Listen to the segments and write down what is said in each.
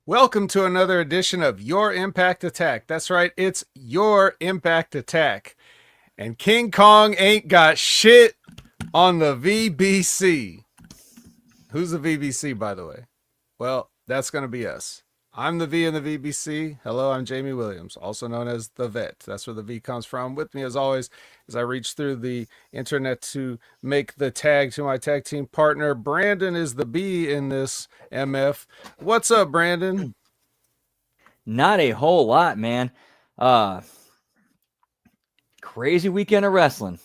Welcome to another edition of Your Impact Attack. That's right, it's Your Impact Attack. And King Kong ain't got shit on the VBC. Who's the VBC, by the way? Well, that's going to be us. I'm the V in the VBC. Hello, I'm Jamie Williams, also known as the Vet. That's where the V comes from. With me, as always, as I reach through the internet to make the tag to my tag team partner, Brandon is the B in this MF. What's up, Brandon? Not a whole lot, man. Uh Crazy weekend of wrestling.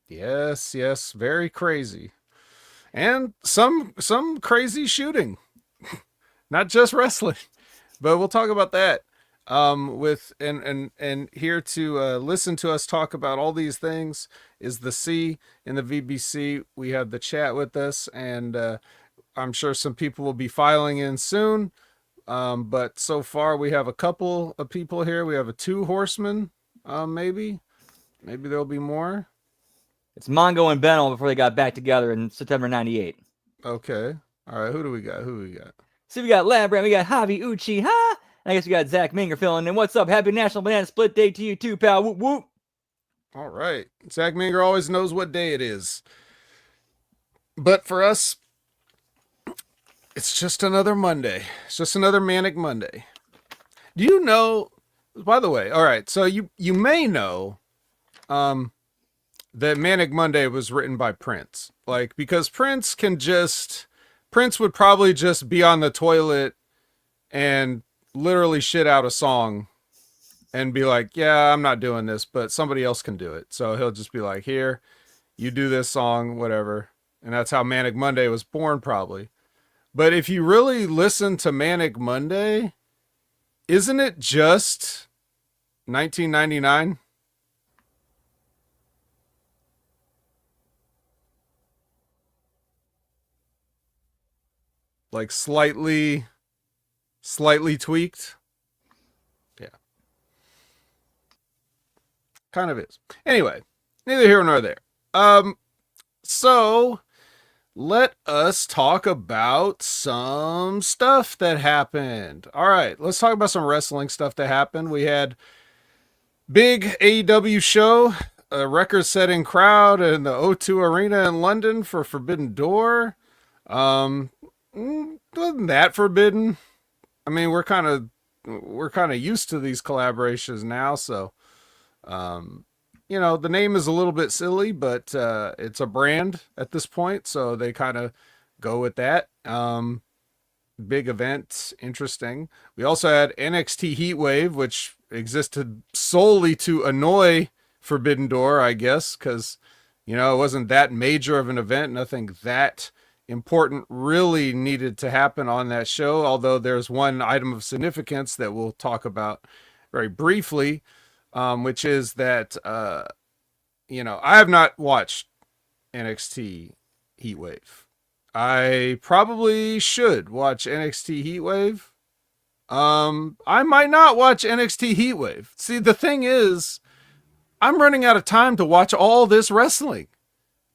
Yes, very crazy. And some crazy shooting. Not just wrestling. But we'll talk about that. With and here to listen to us talk about all these things is the C in the VBC. We have the chat with us, and I'm sure some people will be filing in soon. But so far we have a couple of people here. We have a two horsemen, maybe there'll be more. It's Mongo and Benno before they got back together in September '98. Okay, all right. Who do we got? So we got Labrat, we got Javi Uchi, huh? And I guess we got Zach Minger filling in. What's up? Happy National Banana Split Day to you too, pal. Whoop whoop. All right. Zach Minger always knows what day it is. But for us, it's just another Monday. It's just another manic Monday. Do you know, by the way, all right, so you may know that Manic Monday was written by Prince. Like, because Prince would probably just be on the toilet and literally shit out a song and be like, yeah, I'm not doing this, but somebody else can do it. So he'll just be like, here, you do this song, whatever. And that's how Manic Monday was born, probably. But if you really listen to Manic Monday, isn't it just 1999? Like slightly tweaked? Yeah, kind of is. Anyway, neither here nor there. So let us talk about some stuff that happened. All right, let's talk about some wrestling stuff that happened. We had big AEW show, a record-setting crowd in the O2 Arena in London for Forbidden Door. Um, Wasn't that forbidden? I mean, we're kind of used to these collaborations now, so the name is a little bit silly, but it's a brand at this point, so they kind of go with that. Big event, interesting. We also had NXT Heatwave, which existed solely to annoy Forbidden Door, I guess, because it wasn't that major of an event. Nothing that important really needed to happen on that show, although there's one item of significance that we'll talk about very briefly, which is that I have not watched NXT Heatwave. I probably should watch NXT Heatwave. I might not watch NXT Heatwave. See, the thing is, I'm running out of time to watch all this wrestling.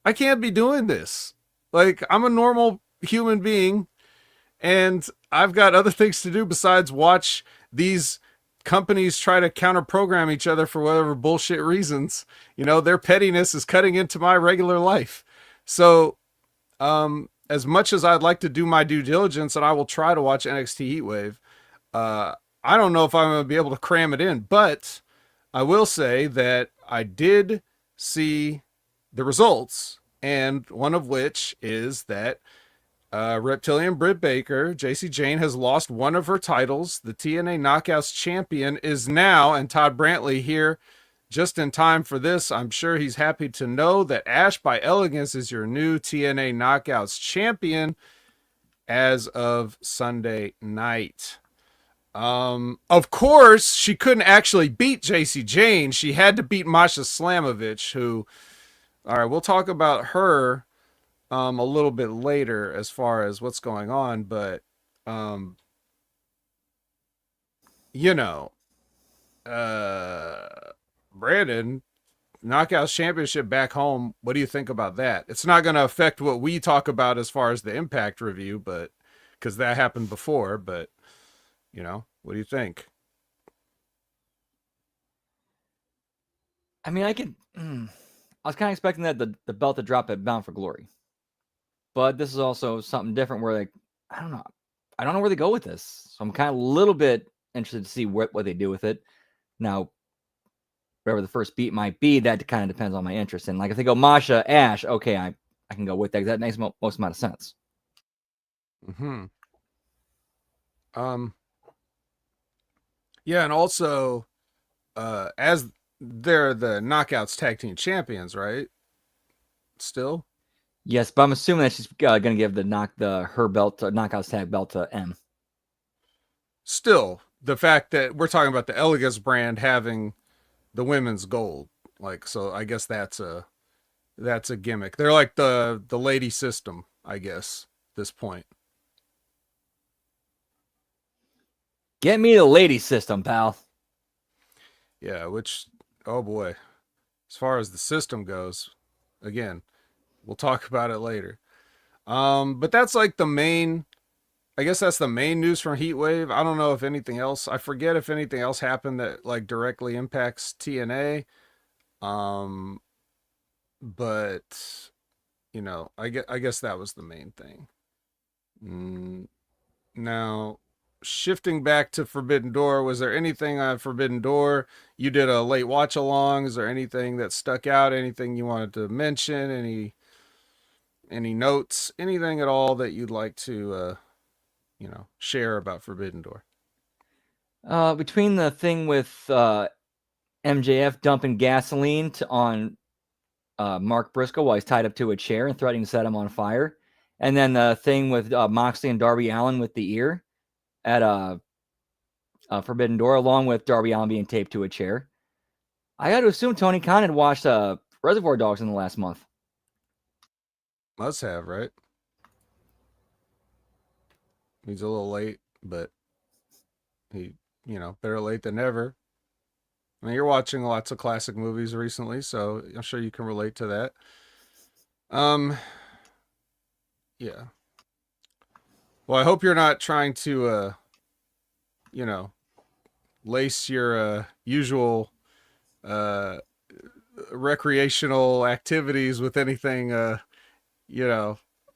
I can't be doing this. Like, I'm a normal human being, and I've got other things to do besides watch these companies try to counter program each other for whatever bullshit reasons. Their pettiness is cutting into my regular life. So, as much as I'd like to do my due diligence, and I will try to watch NXT Heatwave, I don't know if I'm going to be able to cram it in, but I will say that I did see the results, and one of which is that Reptilian Britt Baker, JC Jane, has lost one of her titles. The TNA Knockouts champion is now, and Todd Brantley here just in time for this. I'm sure he's happy to know that Ash by Elegance is your new TNA Knockouts champion as of Sunday night. Of course, she couldn't actually beat JC Jane. She had to beat Masha Slamovich, who, all right, we'll talk about her a little bit later as far as what's going on, but you know, Brandon, Knockouts Championship back home. What do you think about that? It's not going to affect what we talk about as far as the Impact review, but because that happened before. But what do you think? I mean, I could. I was kind of expecting that the belt to drop at Bound for Glory, but this is also something different. Where I don't know, where they go with this. So I'm kind of a little bit interested to see what they do with it. Now, whatever the first beat might be, that kind of depends on my interest. And like if they go Masha Ash, okay, I can go with that. That makes most amount of sense. Hmm. Yeah, and also, as they're the Knockouts Tag Team Champions, right? Still. Yes, but I'm assuming that she's going to give her belt, Knockouts Tag belt to M. Still, the fact that we're talking about the Elegance brand having the women's gold, like, so I guess that's a gimmick. They're like the lady system, I guess, at this point. Get me the lady system, pal. Yeah, which, oh boy, as far as the system goes, again, we'll talk about it later. But that's like the main, I guess that's the main news from Heatwave. I don't know if anything else, I forget if anything else happened that like directly impacts TNA. But I guess that was the main thing. Now, shifting back to Forbidden Door, was there anything on Forbidden Door? You did a late watch along. Is there anything that stuck out? Anything you wanted to mention? Any notes? Anything at all that you'd like to share about Forbidden Door? Between the thing with MJF dumping gasoline on Mark Briscoe while he's tied up to a chair and threatening to set him on fire, and then the thing with Moxley and Darby Allin with the ear at Forbidden Door, along with Darby Allin being taped to a chair. I got to assume Tony Khan had watched Reservoir Dogs in the last month. Must have, right? He's a little late, but he, better late than never. I mean, you're watching lots of classic movies recently, so I'm sure you can relate to that. Yeah. Well, I hope you're not trying to, lace your usual recreational activities with anything,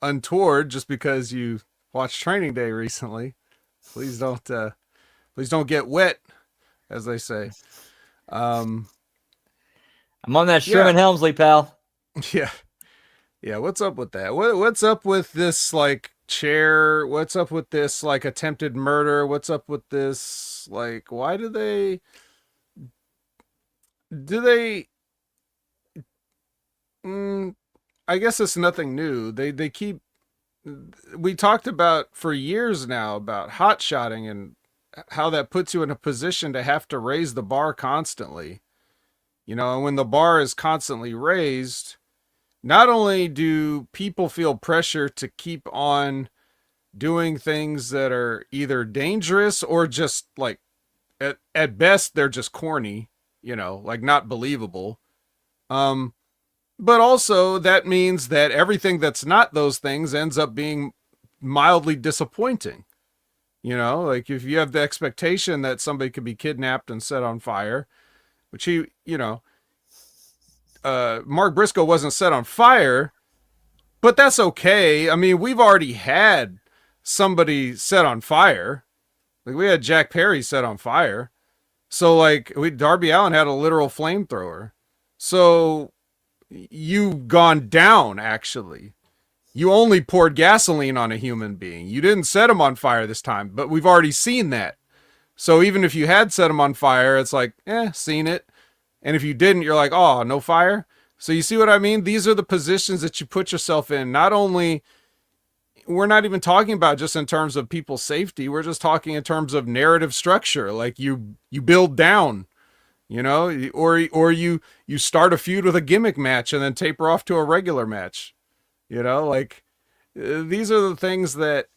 untoward just because you watched Training Day recently. Please don't get wet, as they say. I'm on that Sherman Helmsley, pal. Yeah. Yeah, what's up with that? What's up with this like chair? What's up with this like attempted murder? What's up with this like why do they I guess it's nothing new. They keep we talked about for years now about hot shotting and how that puts you in a position to have to raise the bar constantly. And when the bar is constantly raised, not only do people feel pressure to keep on doing things that are either dangerous or just like at best they're just corny, like not believable. But also that means that everything that's not those things ends up being mildly disappointing. Like if you have the expectation that somebody could be kidnapped and set on fire, which Mark Briscoe wasn't set on fire, but that's okay. I mean, we've already had somebody set on fire. Like we had Jack Perry set on fire. So like Darby Allin had a literal flamethrower. So you've gone down, actually. You only poured gasoline on a human being. You didn't set him on fire this time, but we've already seen that. So even if you had set him on fire, it's like, seen it. And if you didn't, you're like, oh, no fire. So you see what I mean? These are the positions that you put yourself in. Not only, we're not even talking about just in terms of people's safety. We're just talking in terms of narrative structure. Like you build down, or you start a feud with a gimmick match and then taper off to a regular match. Like these are the things that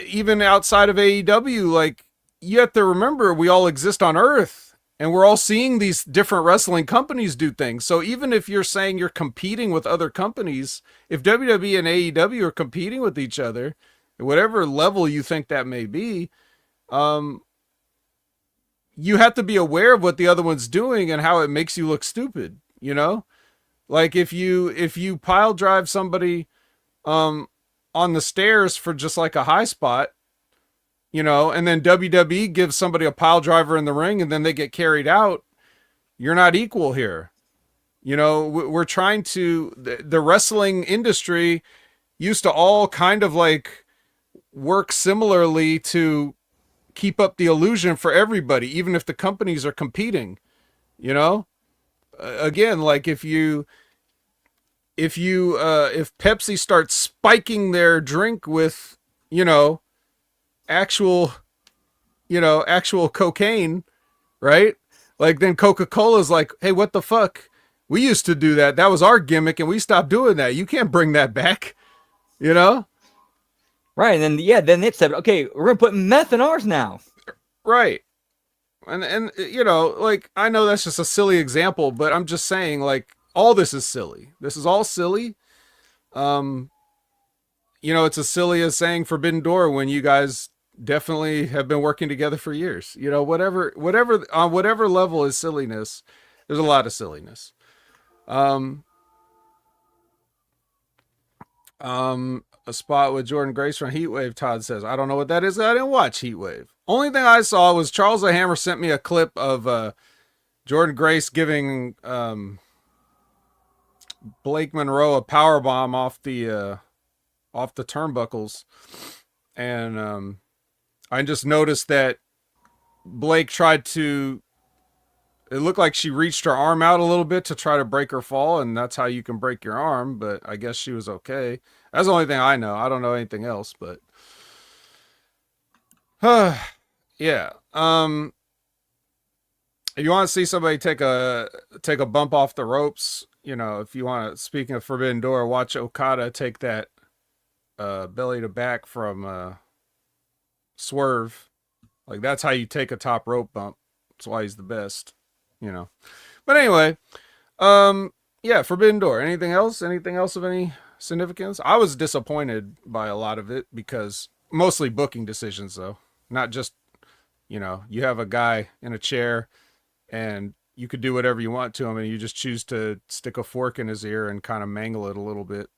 even outside of AEW, like you have to remember we all exist on Earth and we're all seeing these different wrestling companies do things. So even if you're saying you're competing with other companies, if WWE and AEW are competing with each other, whatever level you think that may be, um, you have to be aware of what the other one's doing and how it makes you look stupid. You know, like if you pile drive somebody um on the stairs for just like a high spot, and then WWE gives somebody a pile driver in the ring and then they get carried out, you're not equal here. We're trying to, the wrestling industry used to all kind of like work similarly to keep up the illusion for everybody, even if the companies are competing, you know? Again, like if Pepsi starts spiking their drink with, you know, actual, actual cocaine, right? Like then Coca-Cola's like, "Hey, what the fuck? We used to do that. That was our gimmick and we stopped doing that. You can't bring that back." You know? Right. And then, then it said, okay, we're going to put meth in ours now. Right. And like, I know that's just a silly example, but I'm just saying, like, all this is silly. This is all silly. Um, it's as silly as saying Forbidden Door when you guys definitely have been working together for years. Whatever on whatever level is silliness, there's a lot of silliness. Um, a spot with Jordan Grace from Heatwave, Todd says. I don't know what that is. I didn't watch Heatwave. Only thing I saw was Charles the Hammer sent me a clip of Jordan Grace giving Blake Monroe a power bomb off the turnbuckles, and I just noticed that Blake tried to. It looked like she reached her arm out a little bit to try to break her fall, and that's how you can break your arm. But I guess she was okay. That's the only thing I know. I don't know anything else, but yeah. If you want to see somebody take a bump off the ropes, if you want to, speaking of Forbidden Door, watch Okada take that belly to back from Swerve. Like, that's how you take a top rope bump. That's why he's the best, But anyway, yeah, Forbidden Door. Anything else? Anything else of any significance? I was disappointed by a lot of it because mostly booking decisions, though. Not just, you have a guy in a chair and you could do whatever you want to him and you just choose to stick a fork in his ear and kind of mangle it a little bit.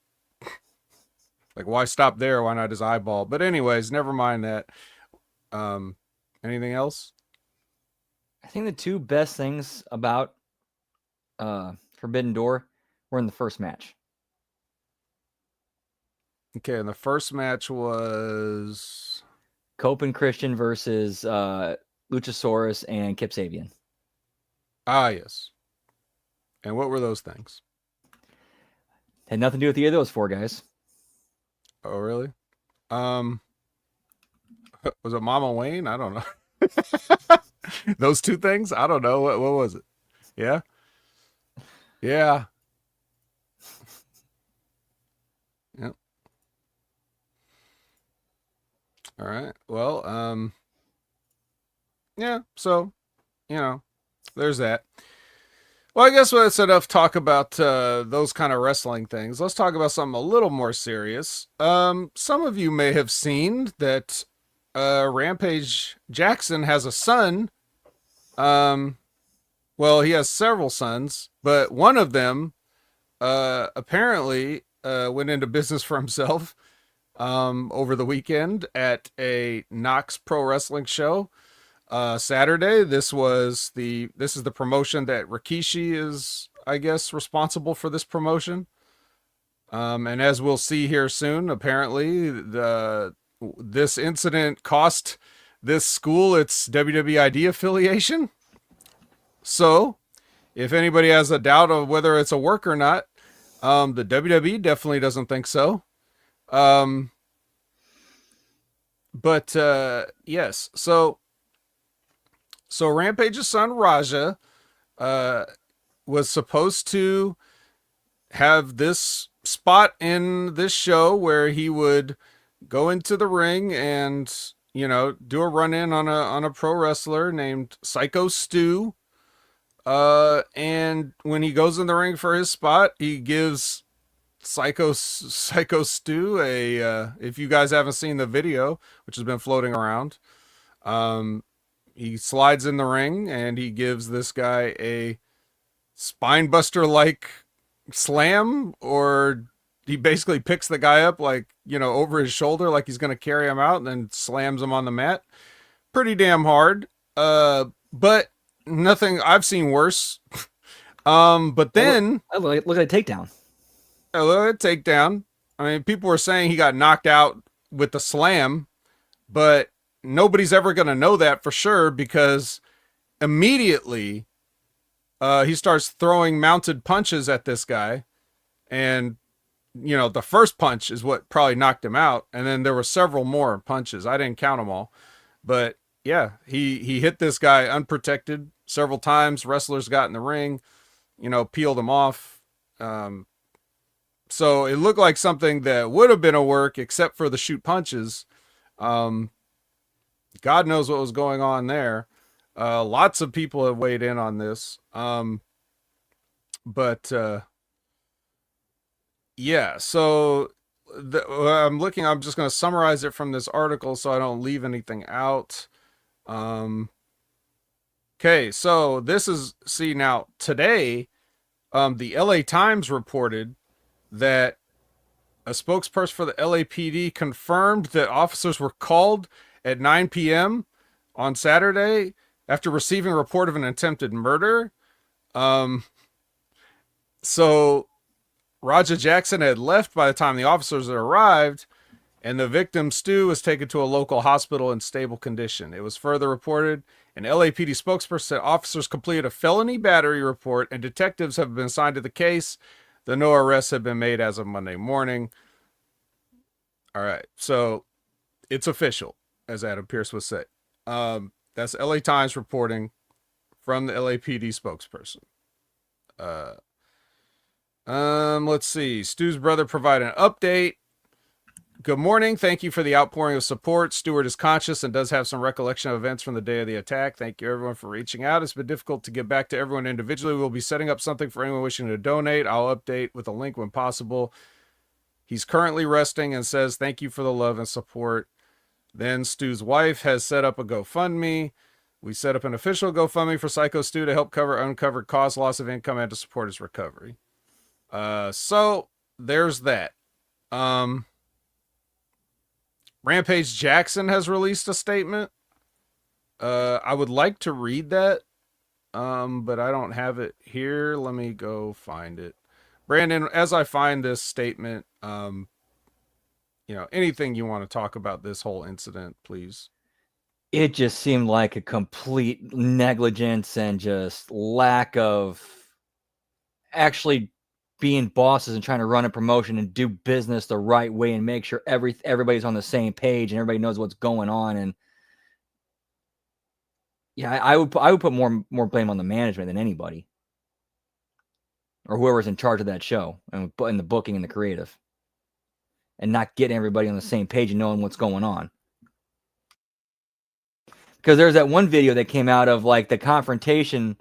Like, why stop there? Why not his eyeball? But anyways, never mind that. Anything else? I think the two best things about Forbidden Door were in the first match. Okay, and the first match was Cope and Christian versus Luchasaurus and Kip Sabian. Ah, yes. And what were those things? Had nothing to do with either of those four guys. Oh, really? Was it Mama Wayne? I don't know. Those two things? I don't know. What was it? Yeah? Yeah. Yep. All right. Well, yeah, so, there's that. Well, I guess that's enough talk about those kind of wrestling things. Let's talk about something a little more serious. Some of you may have seen that Rampage Jackson has a son. Well, he has several sons, but one of them apparently went into business for himself over the weekend at a Knox Pro Wrestling show. Saturday. This is the promotion that Rikishi is, I guess, responsible for this promotion. And as we'll see here soon, apparently this incident cost this school its WWID affiliation. So, if anybody has a doubt of whether it's a work or not, the WWE definitely doesn't think so. But yes, so Rampage's son Raja was supposed to have this spot in this show where he would go into the ring and do a run in on a pro wrestler named Psycho Stu. And when he goes in the ring for his spot, he gives Psycho Stu. If you guys haven't seen the video, which has been floating around, um, he slides in the ring and he gives this guy a spine buster like slam, or he basically picks the guy up like, over his shoulder like he's gonna carry him out, and then slams him on the mat. Pretty damn hard. But nothing I've seen worse. But then look at a takedown. a takedown. I mean, people were saying he got knocked out with the slam, but nobody's ever gonna know that for sure, because immediately he starts throwing mounted punches at this guy, and the first punch is what probably knocked him out, and then there were several more punches. I didn't count them all, but yeah, he hit this guy unprotected several times. Wrestlers got in the ring, peeled him off. So it looked like something that would have been a work, except for the shoot punches. God knows what was going on there. Lots of people have weighed in on this. But yeah, so I'm just going to summarize it from this article so I don't leave anything out. Okay, so now today, the LA Times reported that a spokesperson for the LAPD confirmed that officers were called at 9 p.m. on Saturday after receiving a report of an attempted murder. So Raja Jackson had left by the time the officers had arrived, and the victim, Stu, was taken to a local hospital in stable condition. It was further reported an LAPD spokesperson said officers completed a felony battery report and detectives have been assigned to the case. The no arrests have been made as of Monday morning. All right, so it's official, as Adam Pierce would say. That's LA Times reporting from the LAPD spokesperson. Let's see. Stu's brother provided an update. Good morning. Thank you for the outpouring of support. Stewart is conscious and does have some recollection of events from the day of the attack. Thank you, everyone, for reaching out. It's been difficult to get back to everyone individually. We'll be setting up something for anyone wishing to donate. I'll update with a link when possible. He's currently resting and says thank you for the love and support. Then Stu's wife has set up a GoFundMe. We set up an official GoFundMe for Psycho Stu to help cover uncovered cost, loss of income, and to support his recovery. So there's that. Rampage Jackson has released a statement. I would like to read that, but I don't have it here. Let me go find it. Brandon, as I find this statement, anything you want to talk about this whole incident, please. It just seemed like a complete negligence and just lack of actually being bosses and trying to run a promotion and do business the right way and make sure everybody's on the same page and everybody knows what's going on. And yeah, I would put more blame on the management than anybody or whoever's in charge of that show and the booking and the creative, and not getting everybody on the same page and knowing what's going on. Because there's that one video that came out of like the confrontation,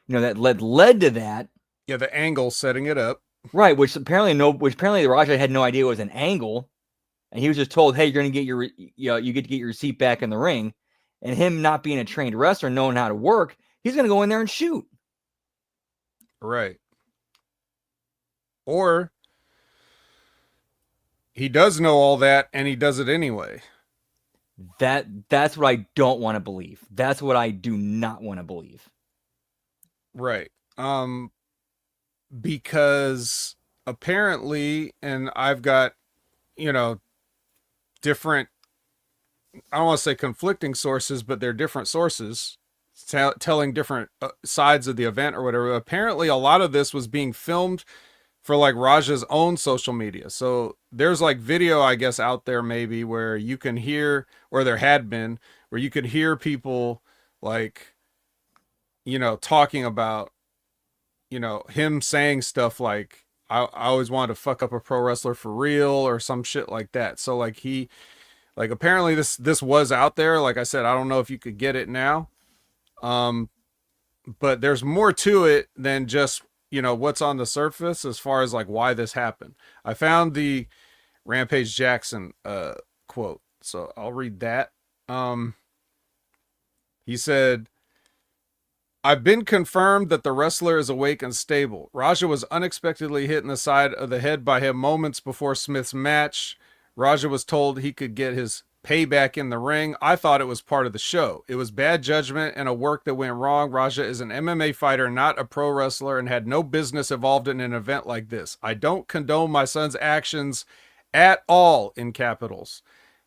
that led to that. Yeah, the angle setting it up. Right, which apparently Raja had no idea it was an angle, and he was just told, "Hey, you're going to get you get to get your seat back in the ring." And him not being a trained wrestler, knowing how to work, he's going to go in there and shoot. Right. Or he does know all that and he does it anyway. That's what I don't want to believe. That's what I do not want to believe. Right. Because apparently, and I've got, different, I don't want to say conflicting sources, but they're different sources telling different sides of the event or whatever. Apparently, a lot of this was being filmed for like Raja's own social media. So there's like video, I guess, out there maybe where you can hear, or there had been, where you could hear people like, talking about, him saying stuff like, I always wanted to fuck up a pro wrestler for real, or some shit like that. So like apparently this was out there. Like I said, I don't know if you could get it now. But there's more to it than just what's on the surface as far as like why this happened. I found the Rampage Jackson quote, so I'll read that. He said, I've been confirmed that the wrestler is awake and stable. Raja was unexpectedly hit in the side of the head by him moments before Smith's match. Raja was told he could get his payback in the ring. I thought it was part of the show. It was bad judgment and a work that went wrong. Raja is an MMA fighter, not a pro wrestler, and had no business involved in an event like this. I don't condone my son's actions at all, in capitals.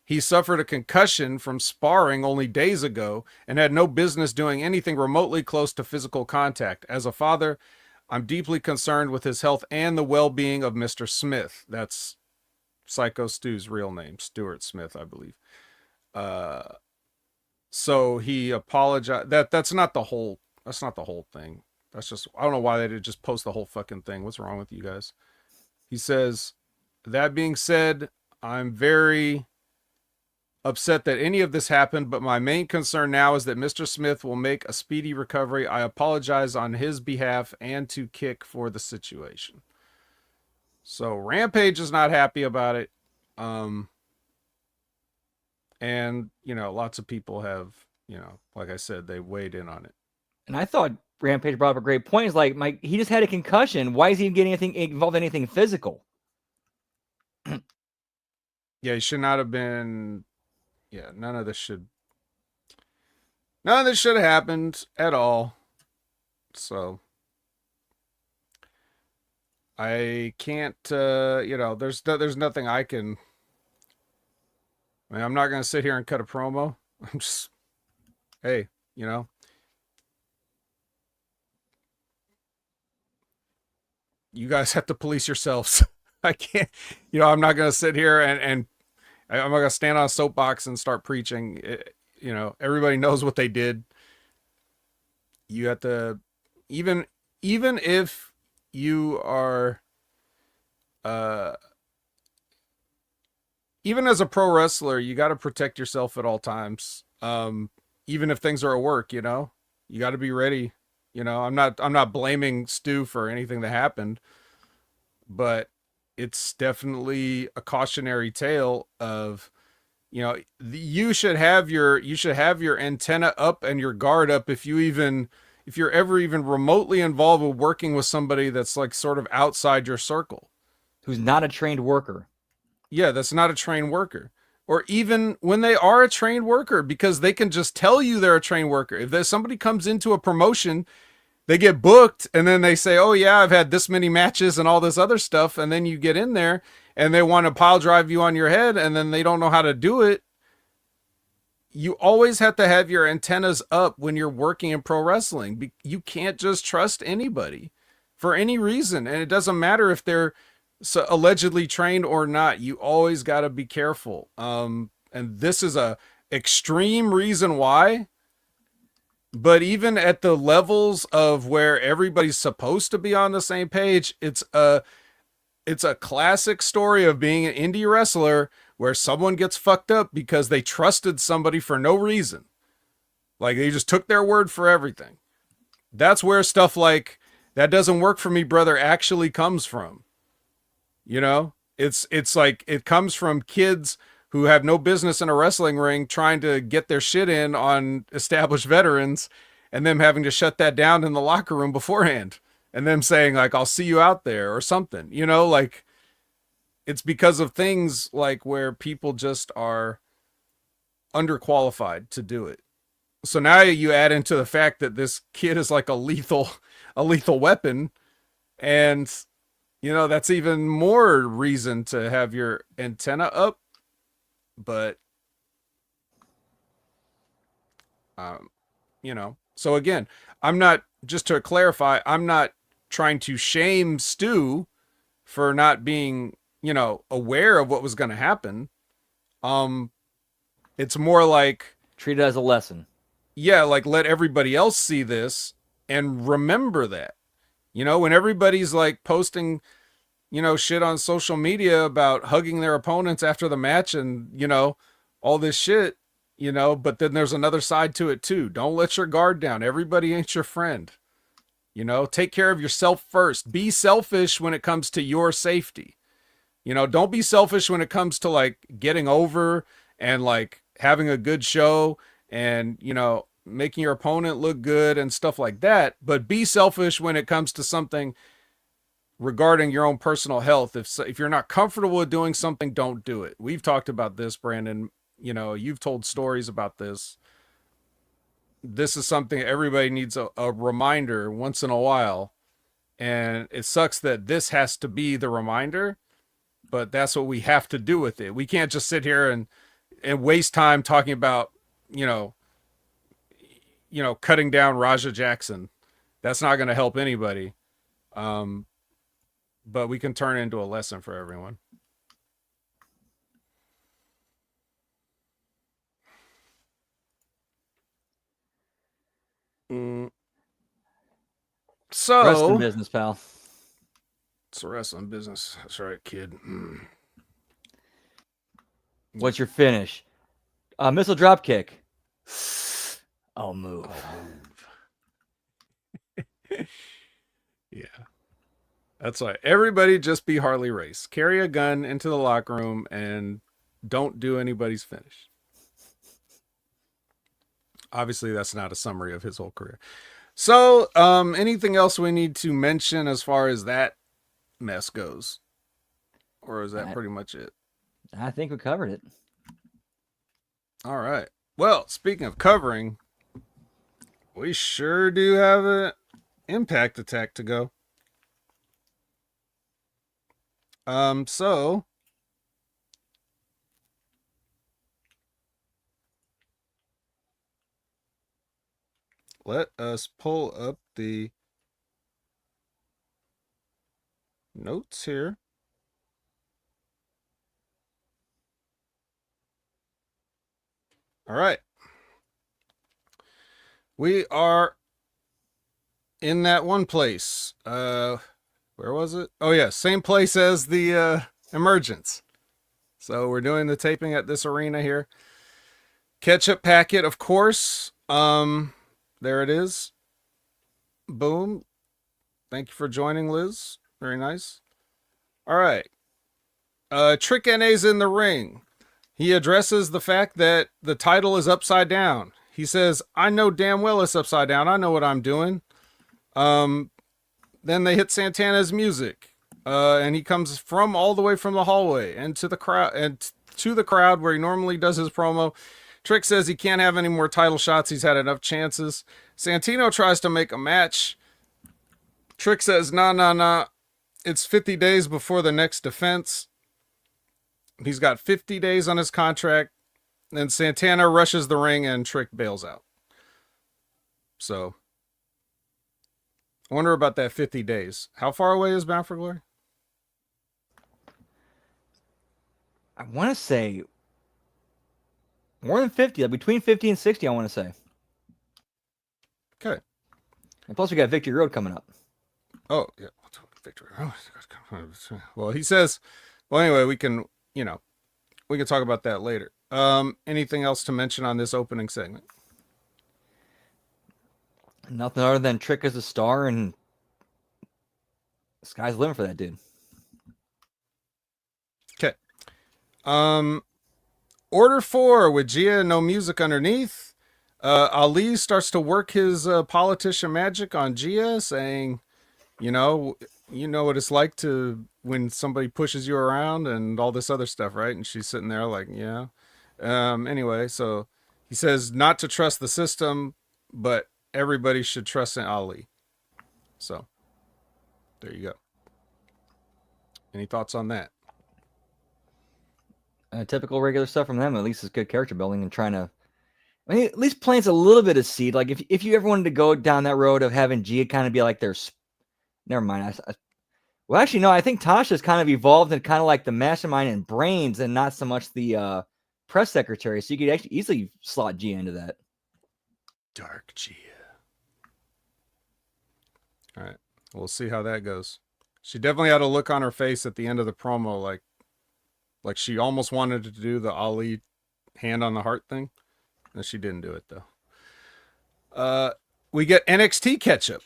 He suffered a concussion from sparring only days ago and had no business doing anything remotely close to physical contact. As a father, I'm deeply concerned with his health and the well-being of Mr. Smith. That's Psycho Stu's real name, Stuart Smith, I believe. So he apologized. That's not the whole thing. That's just, I don't know why they did just post the whole fucking thing. What's wrong with you guys? He says, that being said, I'm very upset that any of this happened, but my main concern now is that Mr. Smith will make a speedy recovery. I apologize on his behalf and to Kick for the situation. So Rampage is not happy about it. And, lots of people have, like I said, they weighed in on it. And I thought Rampage brought up a great point. It's like, he just had a concussion. Why is he getting involved in anything physical? Yeah, he should not have been. Yeah, none of this should have happened at all. So I can't, there's nothing I can. I mean, I'm not going to sit here and cut a promo. I'm just, hey, you guys have to police yourselves. I can't, I'm not going to sit here and I'm not going to stand on a soapbox and start preaching. Everybody knows what they did. You have to, even if you are, even as a pro wrestler, you got to protect yourself at all times. Even if things are at work, you got to be ready. I'm not blaming Stu for anything that happened, but it's definitely a cautionary tale of, you should have your antenna up and your guard up if you're ever even remotely involved with working with somebody that's like sort of outside your circle, who's not a trained worker. Yeah, that's not a trained worker. Or even when they are a trained worker, because they can just tell you they're a trained worker. If there's somebody comes into a promotion, they get booked and then they say, oh yeah, I've had this many matches and all this other stuff. And then you get in there and they want to pile drive you on your head and then they don't know how to do it. You always have to have your antennas up when you're working in pro wrestling. You can't just trust anybody for any reason. And it doesn't matter if they're allegedly trained or not. You always got to be careful. And this is a extreme reason why. But even at the levels of where everybody's supposed to be on the same page, it's a classic story of being an indie wrestler where someone gets fucked up because they trusted somebody for no reason. Like they just took their word for everything. That's where stuff like that doesn't work for me, brother, actually comes from. It's like it comes from kids who have no business in a wrestling ring trying to get their shit in on established veterans and them having to shut that down in the locker room beforehand and them saying like, I'll see you out there or something, like it's because of things like where people just are underqualified to do it. So now you add into the fact that this kid is like a lethal weapon, and that's even more reason to have your antenna up. But so again, I'm not, just to clarify, I'm not trying to shame Stu for not being, aware of what was going to happen. It's more like treat it as a lesson. Yeah, like let everybody else see this and remember that. When everybody's like posting, shit on social media about hugging their opponents after the match and, all this shit, but then there's another side to it too. Don't let your guard down. Everybody ain't your friend. Take care of yourself first. Be selfish when it comes to your safety. Don't be selfish when it comes to like getting over and like having a good show and, making your opponent look good and stuff like that. But be selfish when it comes to something regarding your own personal health. If you're not comfortable with doing something, don't do it. We've talked about this, Brandon. You've told stories about this. This is something everybody needs a reminder once in a while. And it sucks that this has to be the reminder, but that's what we have to do with it. We can't just sit here and waste time talking about, cutting down Raja Jackson. That's not going to help anybody. But we can turn it into a lesson for everyone. So wrestling business, pal. It's a wrestling business. That's right, kid. What's your finish? Missile drop kick. I'll move. Yeah. That's right. Everybody just be Harley Race. Carry a gun into the locker room and don't do anybody's finish. Obviously, that's not a summary of his whole career. So, anything else we need to mention as far as that mess goes? Or is that pretty much it? I think we covered it. All right. Well, speaking of covering, we sure do have an Impact Attack to go. So let us pull up the notes here. All right. We are in that one place. Where was it? Oh yeah, same place as the Emergence. So we're doing the taping at this arena here. Ketchup packet, of course. There it is. Boom. Thank you for joining, Liz. Very nice. All right. Trick NA's in the ring. He addresses the fact that the title is upside down. He says, I know damn well it's upside down. I know what I'm doing. Then they hit Santana's music. And he comes from all the way from the hallway and to the crowd where he normally does his promo. Trick says he can't have any more title shots. He's had enough chances. Santino tries to make a match. Trick says, nah. It's 50 days before the next defense. He's got 50 days on his contract. Then Santana rushes the ring and Trick bails out. So, I wonder about that 50 days. How far away is Bound for Glory? I want to say more than 50, like between 50 and 60, I want to say. Okay. And plus, we got Victory Road coming up. Oh, yeah. Victory Road. Well, he says, well, anyway, we can talk about that later. Anything else to mention on this opening segment? Nothing other than Trick is a star, and the sky's the limit for that dude. Okay. Order 4 with Gia and no music underneath. Ali starts to work his politician magic on Gia, saying, you know what it's like to when somebody pushes you around and all this other stuff, right? And she's sitting there like, yeah. Anyway, so he says not to trust the system, but everybody should trust in Ali. So there you go. Any thoughts on that? Typical regular stuff from them. At least it's good character building and trying to, at least plants a little bit of seed. Like if you ever wanted to go down that road of having Gia kind of be like their, never mind. Well, actually, no. I think Tasha's kind of evolved and kind of like the mastermind and brains, and not so much the press secretary. So you could actually easily slot Gia into that. Dark Gia. All right, we'll see how that goes. She definitely had a look on her face at the end of the promo, like she almost wanted to do the Ali hand on the heart thing, and she didn't do it though. We get NXT catch-up.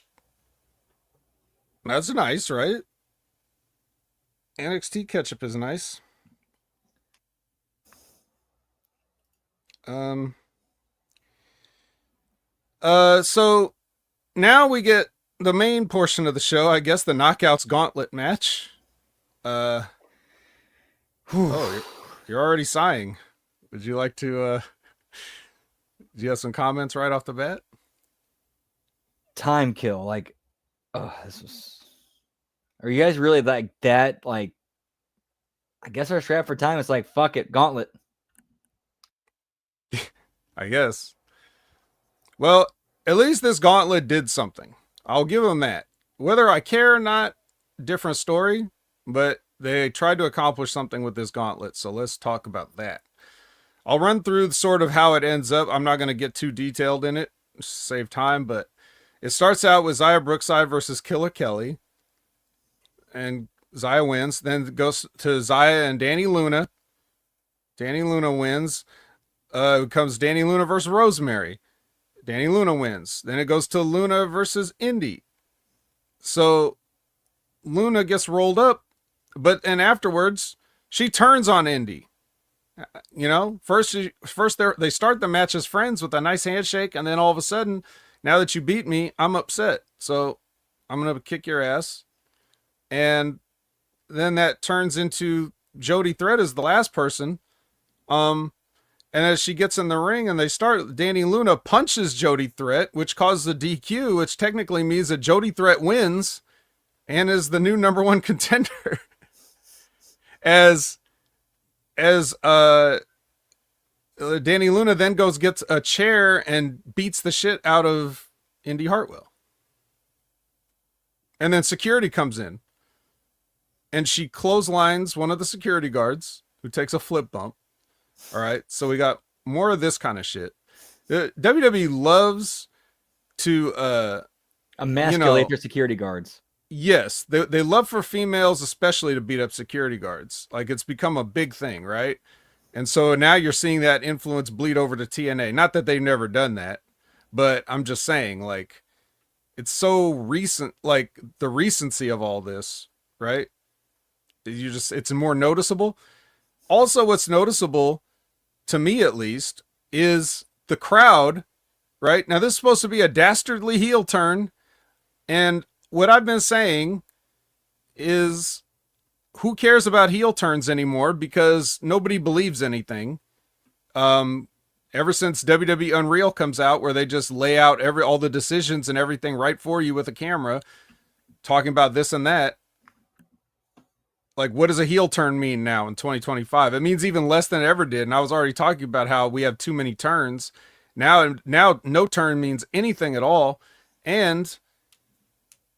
That's nice, right? NXT ketchup is nice. Um. So now we get the main portion of the show. I guess the Knockouts Gauntlet match. Uh. Oh, you're already sighing. Would you like to? Do you have some comments right off the bat? Time kill. Like, oh, this was. Are you guys really like that? Like, I guess our strat for time is like, fuck it, gauntlet. I guess. Well, at least this gauntlet did something. I'll give them that. Whether I care or not, different story, but they tried to accomplish something with this gauntlet, so let's talk about that. I'll run through sort of how it ends up. I'm not going to get too detailed in it, save time, but it starts out with Xia Brookside versus Killer Kelly, and Xia wins. Then it goes to Xia and Danny Luna. Danny Luna wins. Comes Danny Luna versus Rosemary. Danny Luna wins. Then it goes to Luna versus Indy. So Luna gets rolled up, but and afterwards she turns on Indy. You know, first they start the match as friends with a nice handshake, and then all of a sudden, now that you beat me, I'm upset. So I'm gonna kick your ass, and then that turns into Jody Threat as the last person. Um, And as she gets in the ring and they start, Danny Luna punches Jody Threat, which causes a DQ, which technically means that Jody Threat wins and is the new number one contender. as as Danny Luna then gets a chair and beats the shit out of Indy Hartwell. And then security comes in and she clotheslines one of the security guards who takes a flip bump. All right, so we got more of this kind of shit. The WWE loves to Emasculate their security guards. Yes, they love for females especially to beat up security guards. Like it's become a big thing, right? And so now you're seeing that influence bleed over to TNA. Not that they've never done that, but I'm just saying like it's so recent, like the recency of all this, right? It's more noticeable. Also what's noticeable to me at least, is the crowd, right? Now, this is supposed to be a dastardly heel turn. And what I've been saying is who cares about heel turns anymore because nobody believes anything. Ever since WWE Unreal comes out, where they just lay out all the decisions and everything right for you with a camera, talking about this and that. Like, what does a heel turn mean now in 2025? It means even less than it ever did. And I was already talking about how we have too many turns. Now no turn means anything at all. And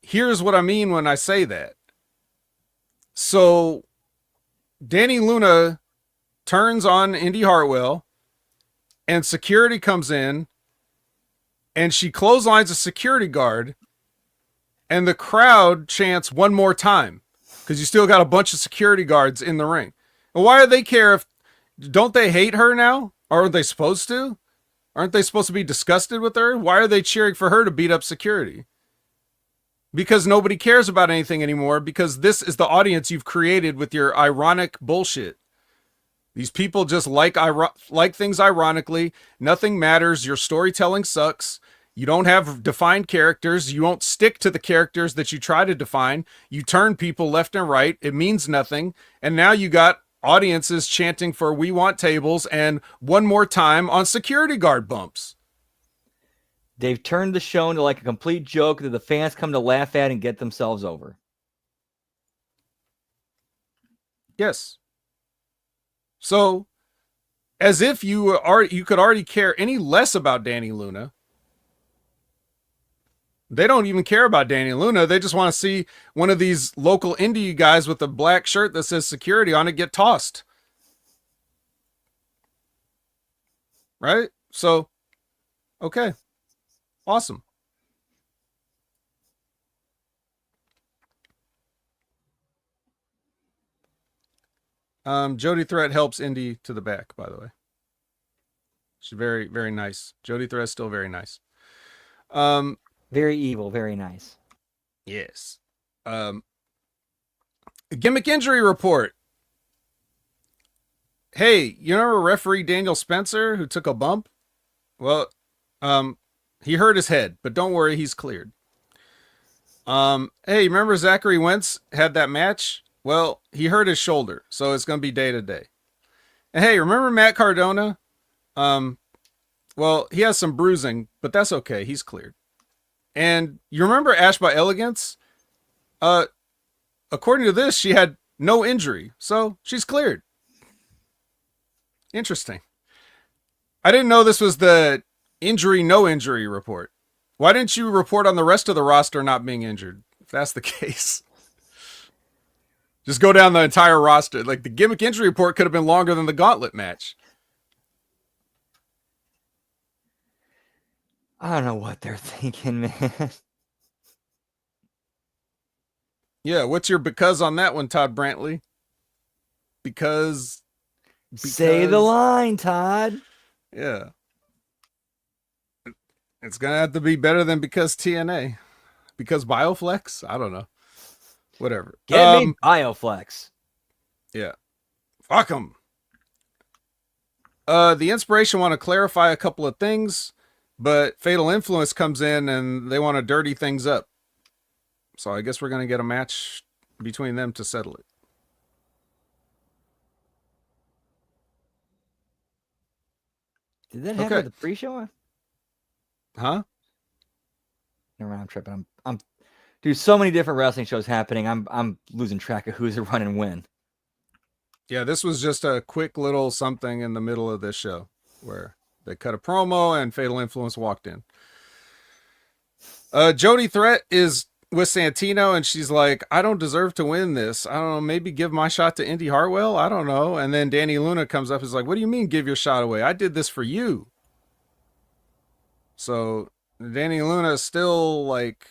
here's what I mean when I say that. So Danny Luna turns on Indy Hartwell and security comes in and she clotheslines a security guard and the crowd chants one more time. Because you still got a bunch of security guards in the ring. And why do they care if... Don't they hate her now? Or are they supposed to? Aren't they supposed to be disgusted with her? Why are they cheering for her to beat up security? Because nobody cares about anything anymore. Because this is the audience you've created with your ironic bullshit. These people just like things ironically. Nothing matters. Your storytelling sucks. You don't have defined characters. You won't stick to the characters that you try to define. You turn people left and right. It means nothing. And now you got audiences chanting for "We want tables" and one more time on security guard bumps. They've turned the show into like a complete joke that the fans come to laugh at and get themselves over. Yes. So, as if you could already care any less about Danny Luna. They don't even care about Danny Luna. They just want to see one of these local indie guys with a black shirt that says security on it get tossed. Right? So, okay. Awesome. Jody Threat helps Indy to the back, by the way. She's very, very nice. Jody Threat's still very nice. Very evil, very nice. Yes. Um, Gimmick injury report. Hey, you remember referee Daniel Spencer who took a bump? Well, he hurt his head, but don't worry, he's cleared. Hey, remember Zachary Wentz had that match? Well, he hurt his shoulder, so it's gonna be day to day. And hey, remember Matt Cardona? Um, well, he has some bruising, but that's okay. He's cleared. And you remember Ash by Elegance? Uh, according to this, she had no injury, so she's cleared. Interesting. I didn't know this was the injury, no injury report. Why didn't you report on the rest of the roster not being injured? If that's the case, just go down the entire roster. Like the gimmick injury report could have been longer than the gauntlet match. I don't know what they're thinking, man. Yeah, what's your because on that one, Todd Brantley? Because Say the line, Todd. Yeah. It's going to have to be better than because TNA. Because Bioflex? I don't know. Whatever. Get me Bioflex. Yeah. Fuck them. The inspiration want to clarify a couple of things, but Fatal Influence comes in and they want to dirty things up. So I guess we're going to get a match between them to settle it. Did that happen at the pre-show? Huh? Never mind, I'm tripping. I'm dude, so many different wrestling shows happening. I'm losing track of who's running when. Yeah, this was just a quick little something in the middle of this show where they cut a promo and Fatal Influence walked in. Jody Threat is with Santino and she's like, I don't deserve to win this. I don't know, maybe give my shot to Indy Hartwell? I don't know. And then Danny Luna comes up and is like, what do you mean give your shot away? I did this for you. So Danny Luna is still like,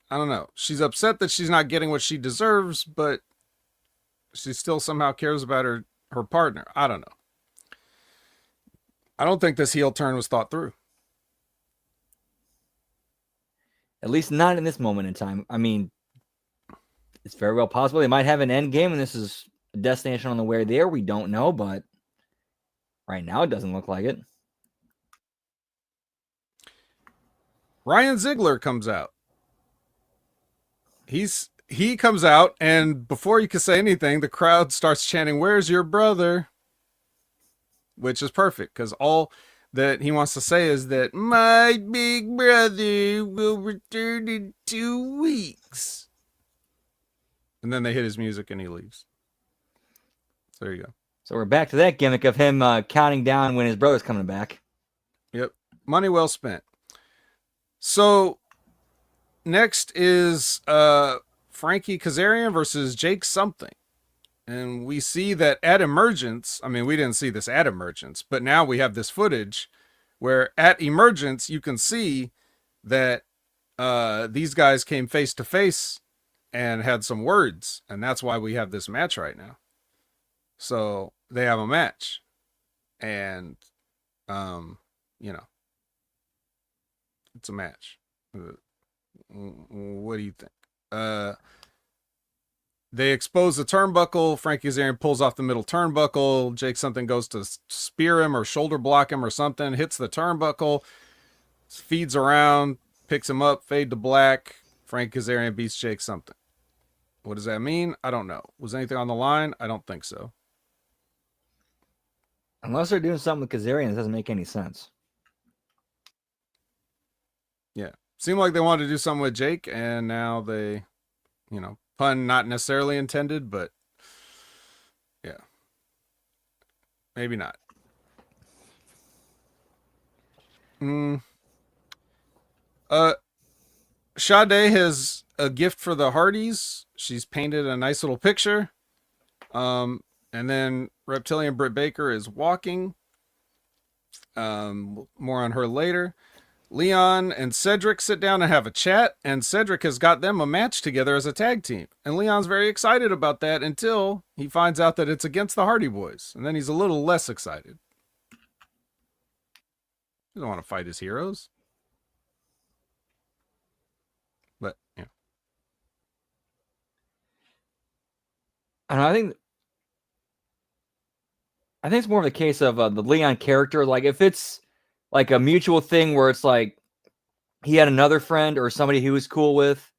I don't know. She's upset that she's not getting what she deserves, but she still somehow cares about her partner. I don't know. I don't think this heel turn was thought through. At least not in this moment in time. I mean, it's very well possible they might have an end game and this is a destination on the way there. We don't know, but right now it doesn't look like it. Ryan Ziegler comes out. He comes out, and before you can say anything, the crowd starts chanting, "Where's your brother?" Which is perfect, because all that he wants to say is that my big brother will return in 2 weeks. And then they hit his music and he leaves. So there you go. So we're back to that gimmick of him counting down when his brother's coming back. Yep. Money well spent. So next is Frankie Kazarian versus Jake something. And we see that at Emergence, I mean, we didn't see this at Emergence, but now we have this footage where at Emergence, you can see that these guys came face to face and had some words. And that's why we have this match right now. So they have a match. And, you know, it's a match. What do you think? They expose the turnbuckle. Frankie Kazarian pulls off the middle turnbuckle. Jake something goes to spear him or shoulder block him or something. Hits the turnbuckle. Feeds around. Picks him up. Fade to black. Frankie Kazarian beats Jake something. What does that mean? I don't know. Was anything on the line? I don't think so. Unless they're doing something with Kazarian, it doesn't make any sense. Yeah. Seemed like they wanted to do something with Jake, and now they, you know, pun not necessarily intended, but yeah. Maybe not. Sade has a gift for the Hardys. She's painted a nice little picture. And then Reptilian Britt Baker is walking. More on her later. Leon and Cedric sit down and have a chat, and Cedric has got them a match together as a tag team. And Leon's very excited about that until he finds out that it's against the Hardy Boys. And then he's a little less excited. He doesn't want to fight his heroes. But, yeah. And I think it's more of a case of the Leon character. Like if it's like a mutual thing where it's like he had another friend or somebody he was cool with,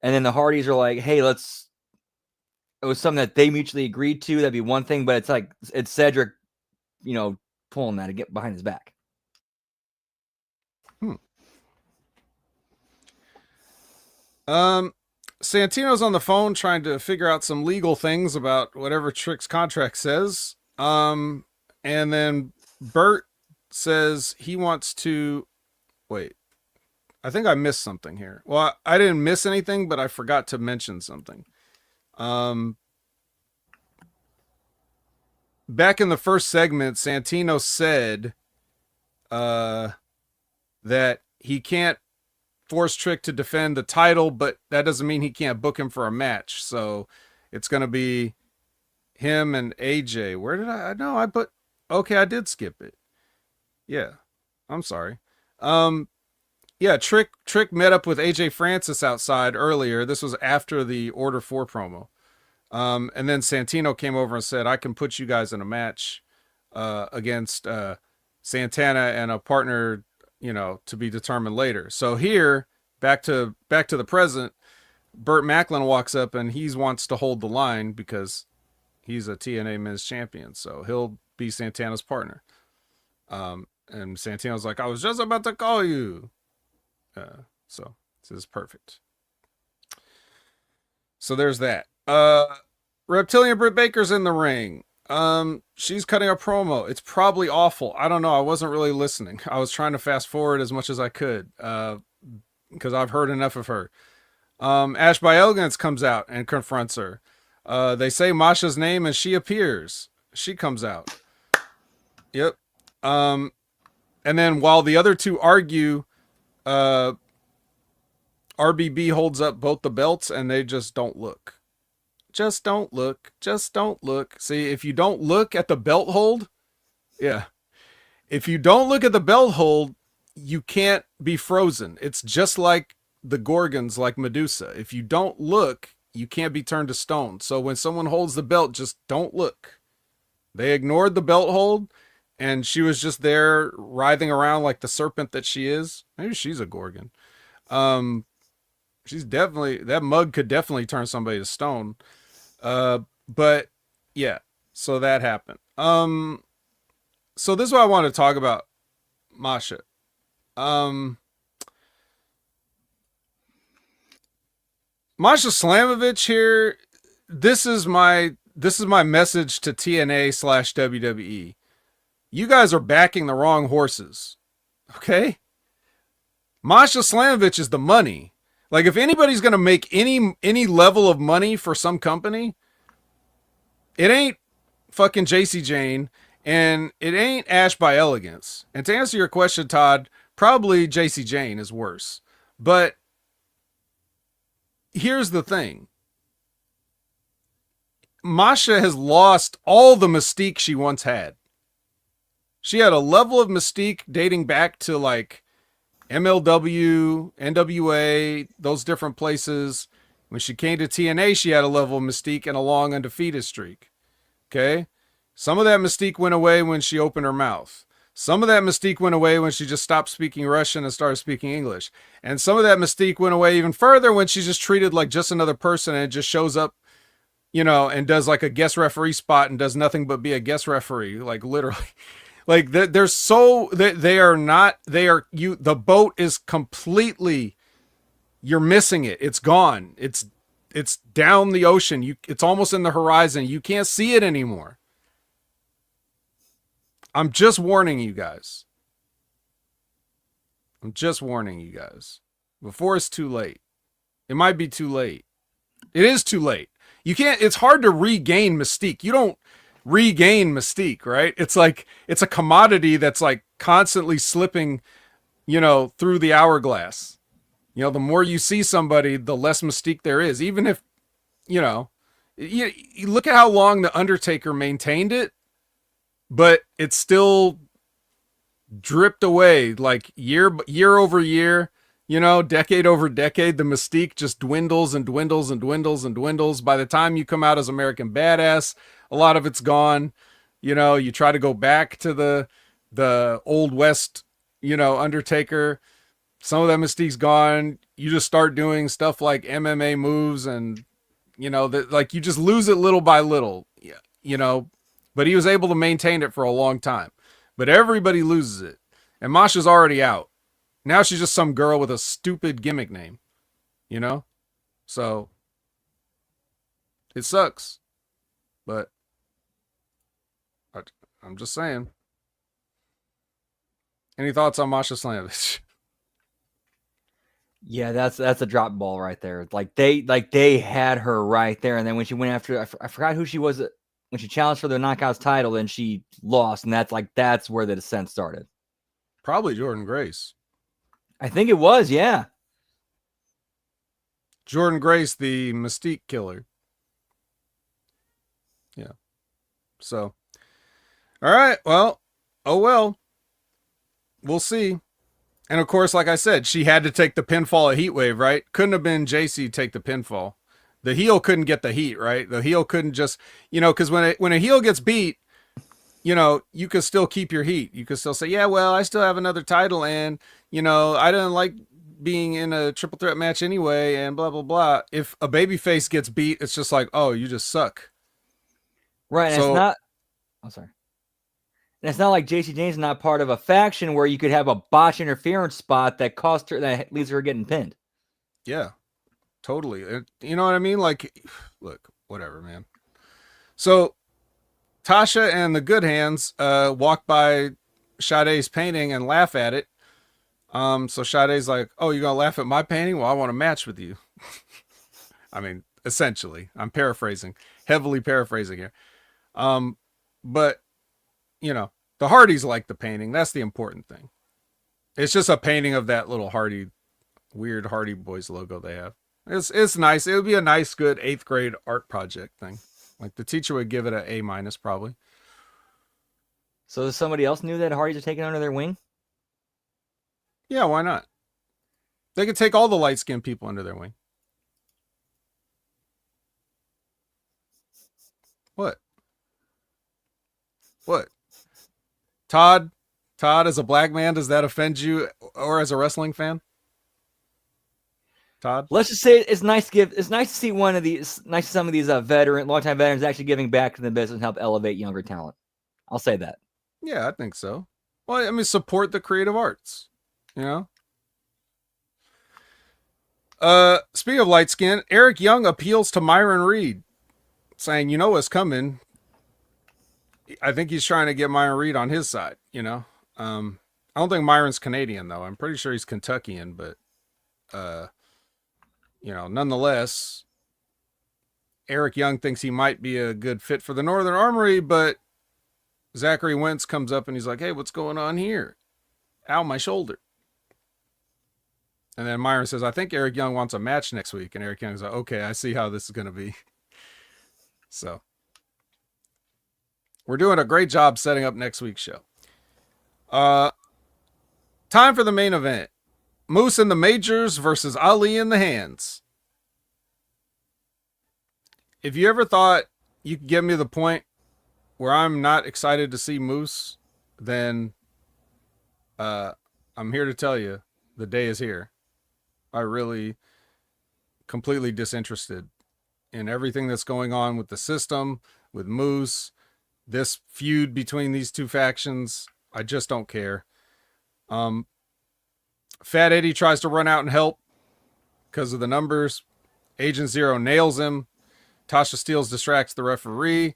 and then the Hardys are like, "Hey, let's." It was something that they mutually agreed to. That'd be one thing, but it's like it's Cedric, pulling that to get behind his back. Santino's on the phone trying to figure out some legal things about whatever Trick's contract says. And then Bert says he wants to wait. I think I missed something here. Well, I didn't miss anything, but I forgot to mention something. Back in the first segment, Santino said that he can't force Trick to defend the title, but that doesn't mean he can't book him for a match. So it's going to be him and AJ. Where did I know I put? Okay, I did skip it. Yeah, I'm sorry. Yeah, Trick met up with AJ Francis outside earlier. This was after the Order 4 promo. And then Santino came over and said, I can put you guys in a match against Santana and a partner, to be determined later. So here, back to the present, Burt Macklin walks up and he wants to hold the line because he's a TNA Men's Champion. So he'll be Santana's partner. And Santino's like, I was just about to call you. So this is perfect. So there's that. Reptilian Britt Baker's in the ring. She's cutting a promo. It's probably awful. I don't know. I wasn't really listening. I was trying to fast forward as much as I could, because I've heard enough of her. Ash by Elegance comes out and confronts her. They say Masha's name and she appears. She comes out. Yep. And then while the other two argue, RBB holds up both the belts and they just don't look. Just don't look. Just don't look. See, if you don't look at the belt hold, yeah. If you don't look at the belt hold, you can't be frozen. It's just like the Gorgons, like Medusa. If you don't look, you can't be turned to stone. So when someone holds the belt, just don't look. They ignored the belt hold, and she was just there writhing around like the serpent that she is. Maybe she's a Gorgon. She's definitely, that mug could definitely turn somebody to stone. But yeah, so that happened. So this is what I want to talk about, Masha. Masha Slamovich here. This is my message to TNA/WWE. You guys are backing the wrong horses. Okay? Masha Slamovich is the money. Like, if anybody's going to make any level of money for some company, it ain't fucking JC Jane, and it ain't Ash by Elegance. And to answer your question, Todd, probably JC Jane is worse. But here's the thing. Masha has lost all the mystique she once had. She had a level of mystique dating back to like MLW, NWA, those different places. When she came to TNA, she had a level of mystique and a long undefeated streak. Okay? Some of that mystique went away when she opened her mouth. Some of that mystique went away when she just stopped speaking Russian and started speaking English. And some of that mystique went away even further when she's just treated like just another person and just shows up, and does like a guest referee spot and does nothing but be a guest referee, like literally. Like the boat is completely, you're missing it. It's gone. It's down the ocean. It's almost in the horizon. You can't see it anymore. I'm just warning you guys. Before it's too late. It might be too late. It is too late. It's hard to regain mystique. You don't regain mystique, right? It's like, it's a commodity that's like constantly slipping, through the hourglass. The more you see somebody, the less mystique there is. Even if, you look at how long The Undertaker maintained it, but it's still dripped away like year over year. You know, decade over decade, the mystique just dwindles and dwindles and dwindles and dwindles. By the time you come out as American Badass, a lot of it's gone. You know, you try to go back to the old West, you know, Undertaker. Some of that mystique's gone. You just start doing stuff like MMA moves, and you know that like you just lose it little by little. You know, but he was able to maintain it for a long time. But everybody loses it, and Masha's already out. Now she's just some girl with a stupid gimmick name, you know? So it sucks. But I, I'm just saying. Any thoughts on Masha Slamovich? Yeah, that's a drop ball right there. They had her right there, and then when she went after, I forgot who she was when she challenged for the Knockouts title, then she lost, and that's where the descent started. Probably Jordan Grace. I think it was, yeah. Jordan Grace, the Mystique killer. Yeah. So, all right. Well, oh well. We'll see. And of course, like I said, she had to take the pinfall at Heatwave, right? Couldn't have been JC take the pinfall. The heel couldn't get the heat, right? The heel couldn't just, you know, because when a heel gets beat, you know, you could still keep your heat. You could still say, yeah, well, I still have another title, and you know, I didn't like being in a triple threat match anyway, and blah blah blah. If a babyface gets beat, it's just like, oh, you just suck. Right, and So it's not. I'm sorry. And it's not like JC James is not part of a faction where you could have a botch interference spot that cost her, that leads her getting pinned. yeah, totally. You know what I mean? Like, look, whatever, man. So Tasha and the Good Hands walk by Sade's painting and laugh at it. So Sade's like, "Oh, you're gonna laugh at my painting? Well, I want a match with you." I mean, essentially, I'm paraphrasing, heavily paraphrasing here. But you know, the Hardys like the painting. That's the important thing. It's just a painting of that little weird Hardy Boys logo they have. It's nice. It would be a nice, good 8th grade art project thing. Like the teacher would give it an A minus probably. So somebody else knew that Hardys are taking under their wing? Yeah, why not? They could take all the light skinned people under their wing. What? What? Todd, as a black man, does that offend you, or as a wrestling fan? Todd? Let's just say it's nice to see some of these longtime veterans actually giving back to the business and help elevate younger talent. I'll say that. Yeah, I think so. Well, I mean, support the creative arts, you know? Speaking of light skin, Eric Young appeals to Myron Reed, saying, you know what's coming. I think he's trying to get Myron Reed on his side, you know? I don't think Myron's Canadian, though. I'm pretty sure he's Kentuckian, but, you know, nonetheless, Eric Young thinks he might be a good fit for the Northern Armory, but Zachary Wentz comes up and he's like, hey, what's going on here? Ow, my shoulder. And then Myron says, I think Eric Young wants a match next week. And Eric Young's like, okay, I see how this is going to be. So we're doing a great job setting up next week's show. Time for the main event. Moose in the Majors versus Ali in the Hands. If you ever thought you could get me to the point where I'm not excited to see Moose, then I'm here to tell you the day is here. I really completely disinterested in everything that's going on with the system, with Moose, this feud between these two factions. I just don't care. Fat Eddie tries to run out and help because of the numbers. Agent Zero nails him. Tasha Steelz distracts the referee.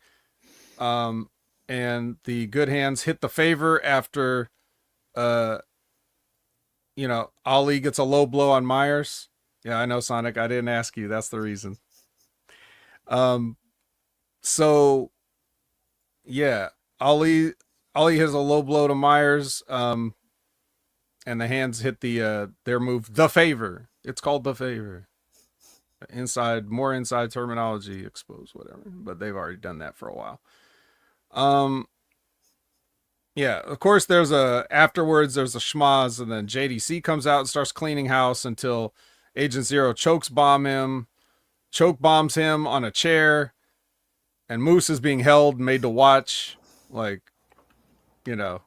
And the Good Hands hit the favor after, you know, Ali gets a low blow on Myers. Yeah, I know, Sonic. I didn't ask you. That's the reason. So yeah, Ali has a low blow to Myers. And the Hands hit their move, the favor. It's called the favor. More inside terminology exposed, whatever. But they've already done that for a while. Yeah, of course there's a afterwards there's a schmaz, and then JDC comes out and starts cleaning house until Agent Zero choke bombs him on a chair, and Moose is being held, made to watch, like, you know,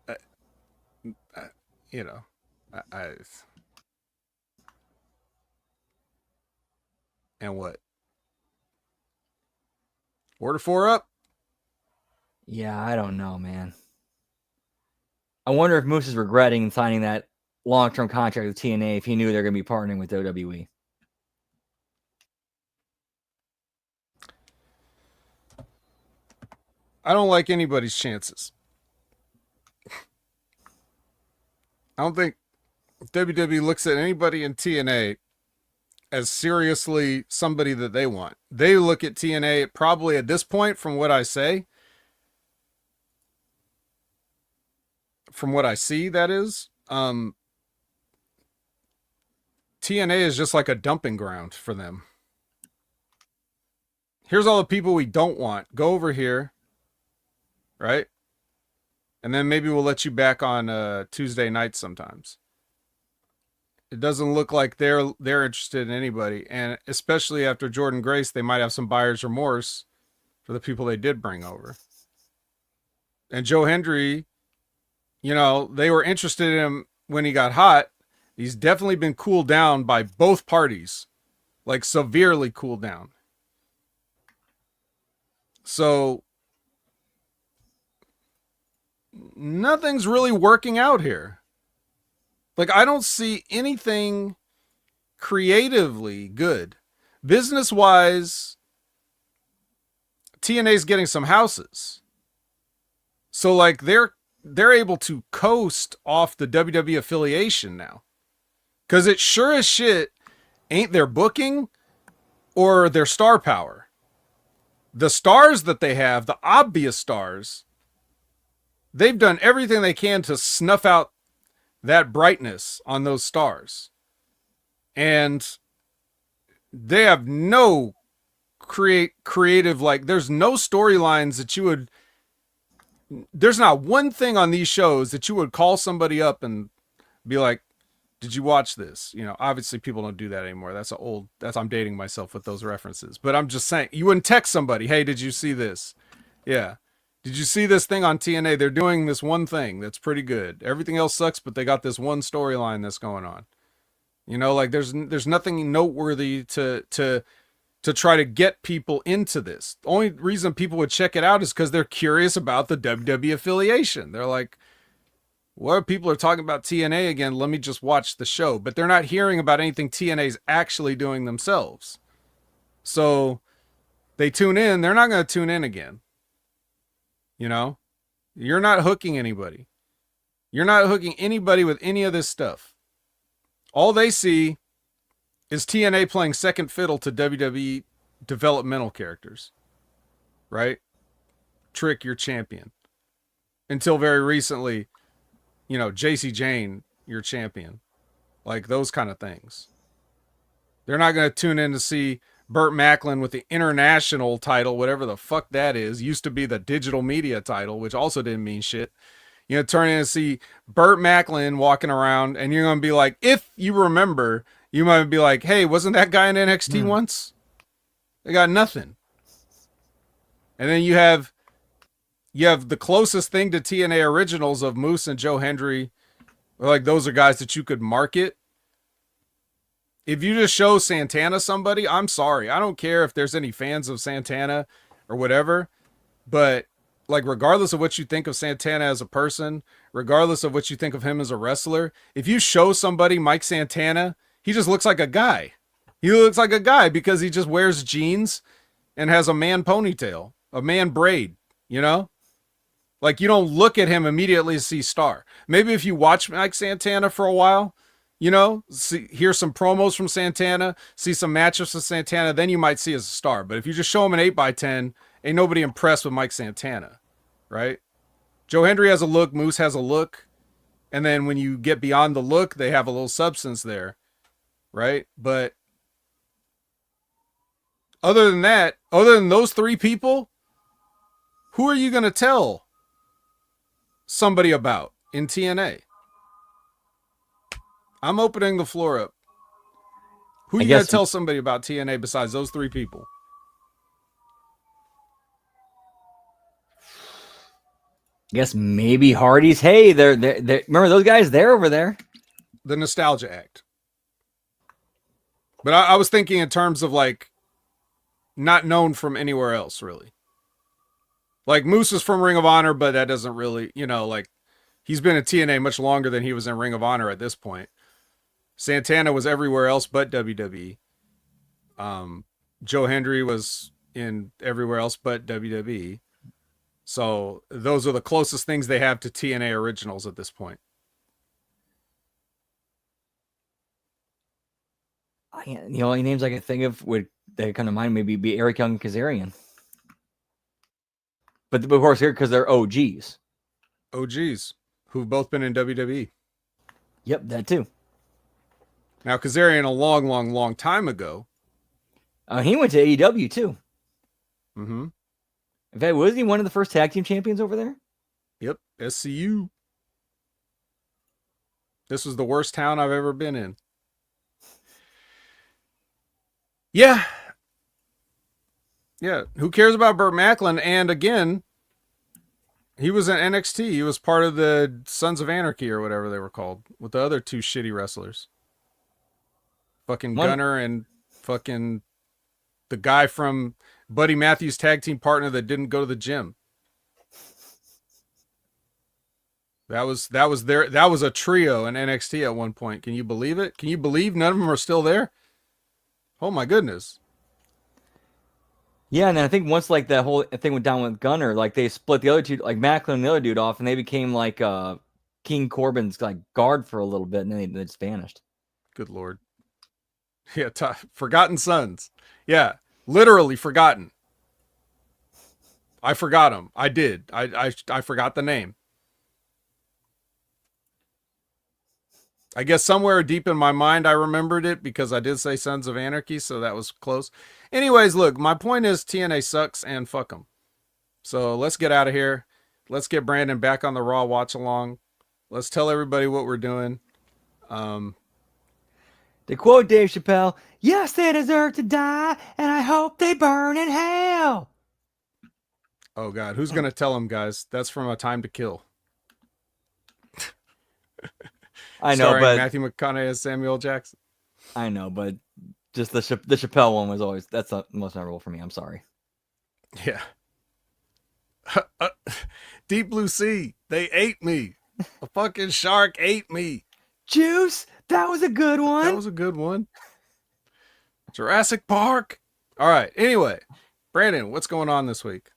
uh, uh, you know, I and what order 4 up. Yeah, I don't know, man. I wonder if Moose is regretting signing that long-term contract with TNA if he knew they're going to be partnering with WWE. I don't like anybody's chances. I don't think WWE looks at anybody in TNA as seriously somebody that they want. They look at TNA probably at this point, from what I say, from what I see, that is, TNA is just like a dumping ground for them. Here's all the people we don't want. Go over here, right? And then maybe we'll let you back on Tuesday nights sometimes. It doesn't look like they're interested in anybody, and especially after Jordan Grace, they might have some buyer's remorse for the people they did bring over. And Joe Hendry, you know, they were interested in him when he got hot. He's definitely been cooled down by both parties, like severely cooled down. So nothing's really working out here. Like, I don't see anything creatively good. Business wise, TNA's getting some houses. So like they're able to coast off the WWE affiliation now. Cause it sure as shit ain't their booking or their star power. The stars that they have, the obvious stars, they've done everything they can to snuff out that brightness on those stars. And they have no creative, like, there's no storylines that you would, there's not one thing on these shows that you would call somebody up and be like, did you watch this? You know, obviously people don't do that anymore. I'm dating myself with those references, but I'm just saying, you wouldn't text somebody, hey, did you see this? Yeah. Did you see this thing on TNA? They're doing this one thing that's pretty good. Everything else sucks, but they got this one storyline that's going on. You know, like there's nothing noteworthy to try to get people into this. The only reason people would check it out is because they're curious about the WWE affiliation. They're like, what, people are talking about TNA again, let me just watch the show. But they're not hearing about anything TNA's actually doing themselves. So they tune in, they're not going to tune in again. You know, you're not hooking anybody. You're not hooking anybody with any of this stuff. All they see is TNA playing second fiddle to WWE developmental characters. Right? Trick, your champion. Until very recently, you know, JC Jane, your champion. Like those kind of things. They're not going to tune in to see Burt Macklin with the international title, whatever the fuck that is. Used to be the digital media title, which also didn't mean shit. You know, turn in and see Burt Macklin walking around, and you're going to be like, if you remember, you might be like, hey, wasn't that guy in NXT once? They got nothing. And then you have the closest thing to TNA originals of Moose and Joe Hendry. Like, those are guys that you could market. If you just show Santana somebody, I'm sorry. I don't care if there's any fans of Santana or whatever. But, like, regardless of what you think of Santana as a person, regardless of what you think of him as a wrestler, if you show somebody Mike Santana, he just looks like a guy. He looks like a guy because he just wears jeans and has a man ponytail, a man braid, you know? Like, you don't look at him immediately to see star. Maybe if you watch Mike Santana for a while, you know, hear some promos from Santana, see some matches from Santana, then you might see as a star. But if you just show him an 8x10, ain't nobody impressed with Mike Santana, right? Joe Hendry has a look, Moose has a look, and then when you get beyond the look, they have a little substance there, right? But other than that, other than those three people, Who are you going to tell somebody about in TNA? I'm opening the floor up. Who are you going to tell somebody about TNA besides those three people? I guess maybe Hardy's. Hey, they're remember those guys? They're over there. The Nostalgia Act. But I was thinking in terms of like not known from anywhere else, really. Like Moose is from Ring of Honor, but that doesn't really, like he's been in TNA much longer than he was in Ring of Honor at this point. Santana was everywhere else but WWE. Joe Hendry was in everywhere else but WWE. So those are the closest things they have to TNA originals at this point. The only names I can think of that come to mind maybe be Eric Young and Kazarian. But of course, here because they're OGs. OGs who've both been in WWE. Yep, that too. Now Kazarian a long, long, long time ago. He went to AEW too. Mm-hmm. In fact, wasn't he one of the first tag team champions over there? Yep, SCU. This was the worst town I've ever been in. Yeah. Yeah. Who cares about Burt Macklin? And again, he was in NXT. He was part of the Sons of Anarchy or whatever they were called with the other two shitty wrestlers. Fucking Gunner and fucking the guy from Buddy Matthews' tag team partner that didn't go to the gym. That was a trio in NXT at one point. Can you believe it? Can you believe none of them are still there? Oh my goodness. Yeah, and then I think once like that whole thing went down with Gunner, like they split the other two, like Macklin and the other dude off, and they became like King Corbin's like guard for a little bit, and then they just vanished. Good Lord. Yeah, Forgotten Sons. Yeah, literally forgotten. I forgot him. I did. I forgot the name. I guess somewhere deep in my mind I remembered it because I did say Sons of Anarchy, so that was close. Anyways, look, my point is TNA sucks and fuck them. So let's get out of here. Let's get Brandon back on the Raw watch along. Let's tell everybody what we're doing. To quote Dave Chappelle, yes, they deserve to die, and I hope they burn in hell. Oh, God. Who's going to tell them, guys? That's from A Time to Kill. I know, starring but Matthew McConaughey as Samuel Jackson. I know, but just the Chappelle one was always that's the most memorable for me. I'm sorry. Yeah. Deep Blue Sea. They ate me. A fucking shark ate me. Juice. That was a good one. That was a good one. Jurassic Park. All right. Anyway, Brandon, what's going on this week?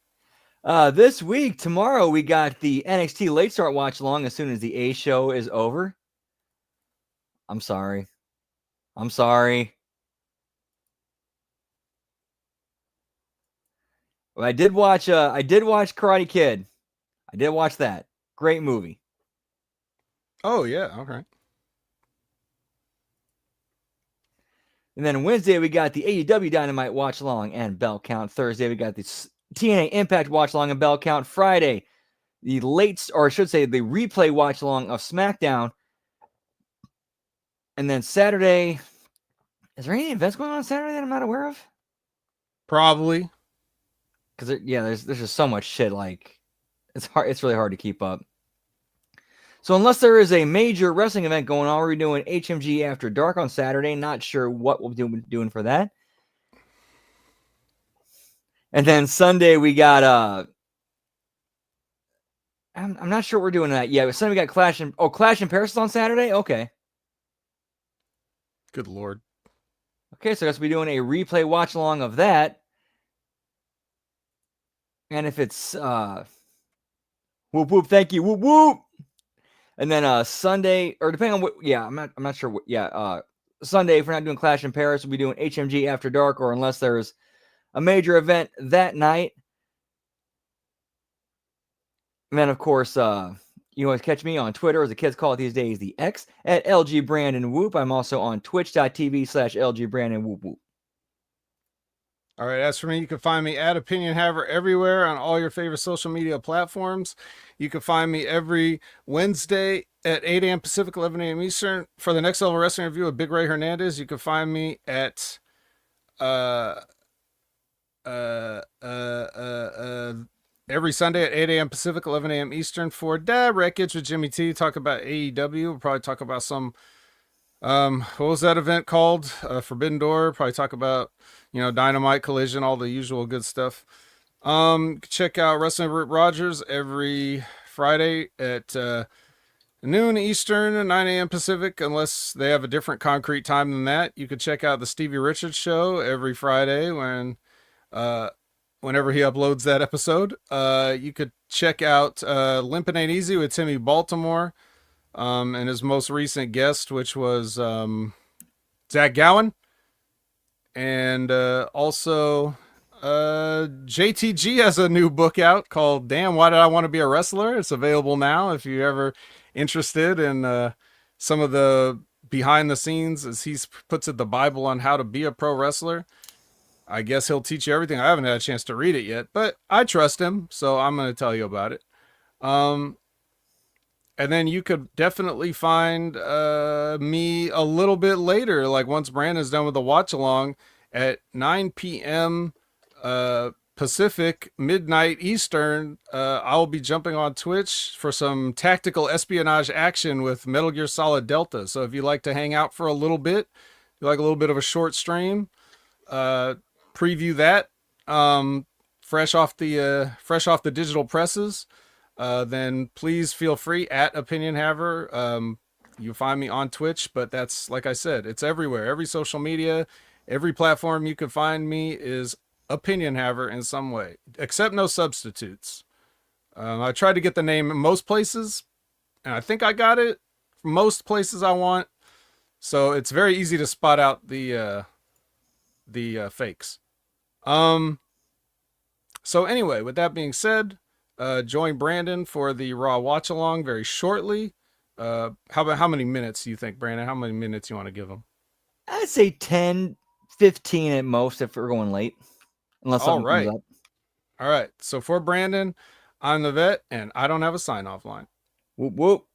This week, tomorrow, we got the NXT Late Start watch along as soon as the A show is over. I'm sorry. I did watch Karate Kid. I did watch that. Great movie. Oh, yeah. Okay. And then Wednesday, we got the AEW Dynamite watch along and bell count. Thursday, we got the TNA Impact watch along and bell count. Friday, the replay watch along of SmackDown. And then Saturday, is there any events going on Saturday that I'm not aware of? Probably. Because there's just so much shit. Like it's hard. It's really hard to keep up. So unless there is a major wrestling event going on, we're doing HMG After Dark on Saturday. Not sure what we'll be doing for that. And then Sunday we got I'm not sure what we're doing that. Yeah, Sunday we got Clash in Paris on Saturday. Okay. Good Lord. Okay, so I guess we'll be doing a replay watch along of that. And if it's whoop whoop, thank you, whoop whoop. And then Sunday, or depending on what, I'm not sure what, Sunday, if we're not doing Clash in Paris, we'll be doing HMG After Dark, or unless there's a major event that night. And then, of course, you always catch me on Twitter, as the kids call it these days, the X, at LG Brandon Whoop. I'm also on twitch.tv/LG Brandon Whoop Whoop. All right, as for me, you can find me at Opinion Haver everywhere on all your favorite social media platforms. You can find me every Wednesday at 8 a.m. Pacific, 11 a.m. Eastern for the Next Level Wrestling Review with Big Ray Hernandez. You can find me at uh, every Sunday at 8 a.m. Pacific, 11 a.m. Eastern for Dad Wreckage with Jimmy T. Talk about AEW. We'll probably talk about some what was that event called? Forbidden Door. Probably talk about, Dynamite, Collision, all the usual good stuff. Check out Wrestling with Rogers every Friday at noon Eastern, 9 a.m. Pacific, unless they have a different concrete time than that. You could check out the Stevie Richards Show every Friday uh, whenever he uploads that episode. You could check out Limpin' Ain't Easy with Timmy Baltimore and his most recent guest, which was Zach Gowen, and also JTG has a new book out called "Damn, Why Did I Want to Be a Wrestler?" It's available now if you're ever interested in some of the behind the scenes, as he puts it, the Bible on how to be a pro wrestler. I guess he'll teach you everything. I haven't had a chance to read it yet, but I trust him, so I'm going to tell you about it. Um, and then you could definitely find me a little bit later, like once Brandon's done with the watch along at 9 p.m. Pacific, midnight Eastern. I'll be jumping on Twitch for some tactical espionage action with Metal Gear Solid Delta. So if you like to hang out for a little bit, you like a little bit of a short stream, uh, preview that fresh off the digital presses. Then please feel free at Opinion Haver. You find me on Twitch, but that's, like I said, it's everywhere. Every social media, every platform you can find me is Opinion Haver in some way, except no substitutes. I tried to get the name in most places, and I think I got it most places I want. So it's very easy to spot out the fakes. Um. So anyway, with that being said, join Brandon for the Raw watch along very shortly. How many minutes do you think, Brandon? How many minutes you want to give him? I'd say 10, 15 at most if we're going late, unless All something comes right. up. All right. So for Brandon, I'm the vet, and I don't have a sign off line. Whoop, whoop.